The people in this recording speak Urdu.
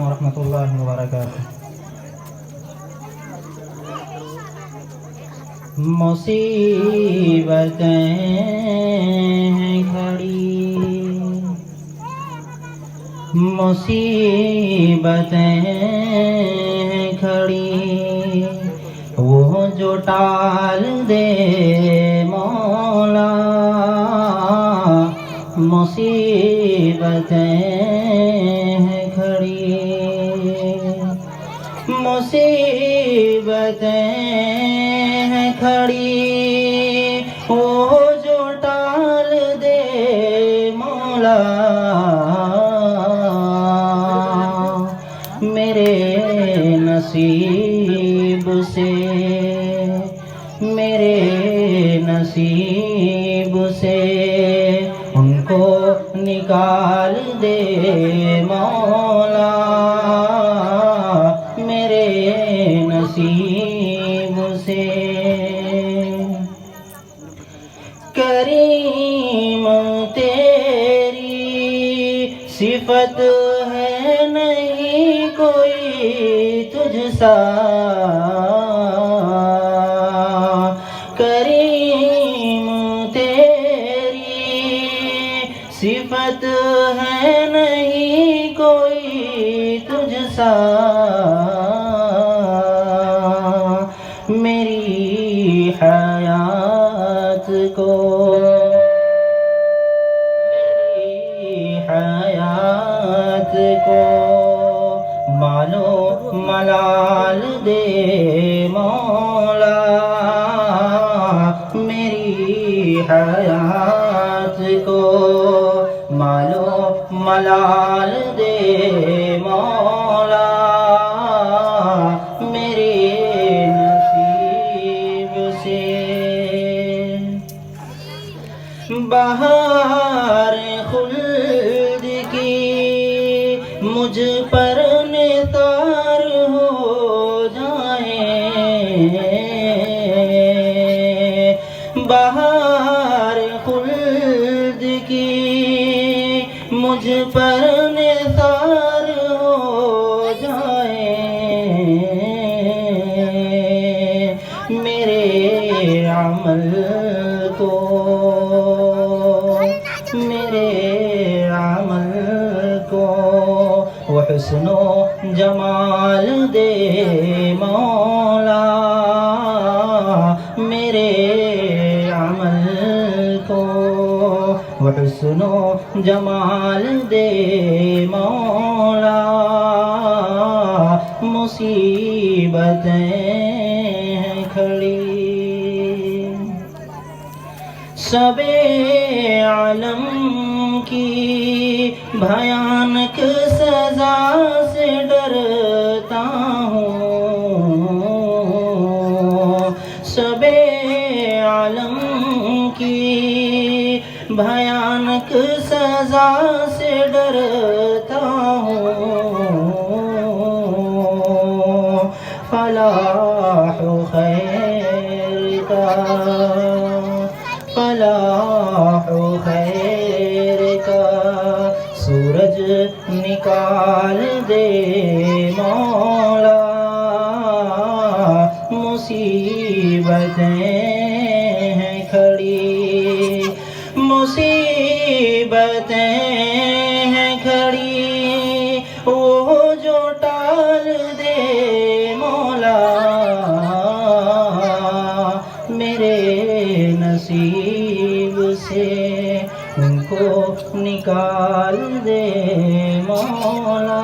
ورحمۃ اللہ وبرکاتہ۔ مصیبتیں ہیں کھڑی، مصیبتیں ہیں کھڑی، وہ جو ٹال دے مولا، مصیبتیں ہیں کھڑی، مصیبتیں ہیں کھڑی، وہ جو ٹال دے مولا، میرے نصیب سے، میرے نصیب سے ان کو نکال دے مولا، میرے نصیب سے۔ کریم تیری صفت ہے نہیں کوئی تجھ سا، کریم تیری صفت ہے نہیں کوئی تجھ سا، میری حیات کو، میری حیات کو مالو ملال دے مولا، میری حیات کو مالو ملال دے مولا، میرے نصیب سے۔ بہار خلد کی مجھ پر نثار ہو جائیں، بہار خلد کی مجھ پر نثار ہو جائیں، میرے عمل کو، میرے عمل کو حسن و جمال دے مولا، میرے عمل کو حسن و جمال دے مولا، مصیبتیں ہیں کھڑی، سب عالم کی بھیانک سزا سے ڈرتا ہوں، سب عالم کی بھیانک سزا سے ڈرتا ہوں، فلاح و خیر کا، فلاح و خیر کا سورج نکال دے مولا، مصیبتیں ہیں کھڑی، مصیبتیں ہیں کھڑی، وہ جو ٹال دے مولا، میرے نصیب سے ان کو نکال دے مولا۔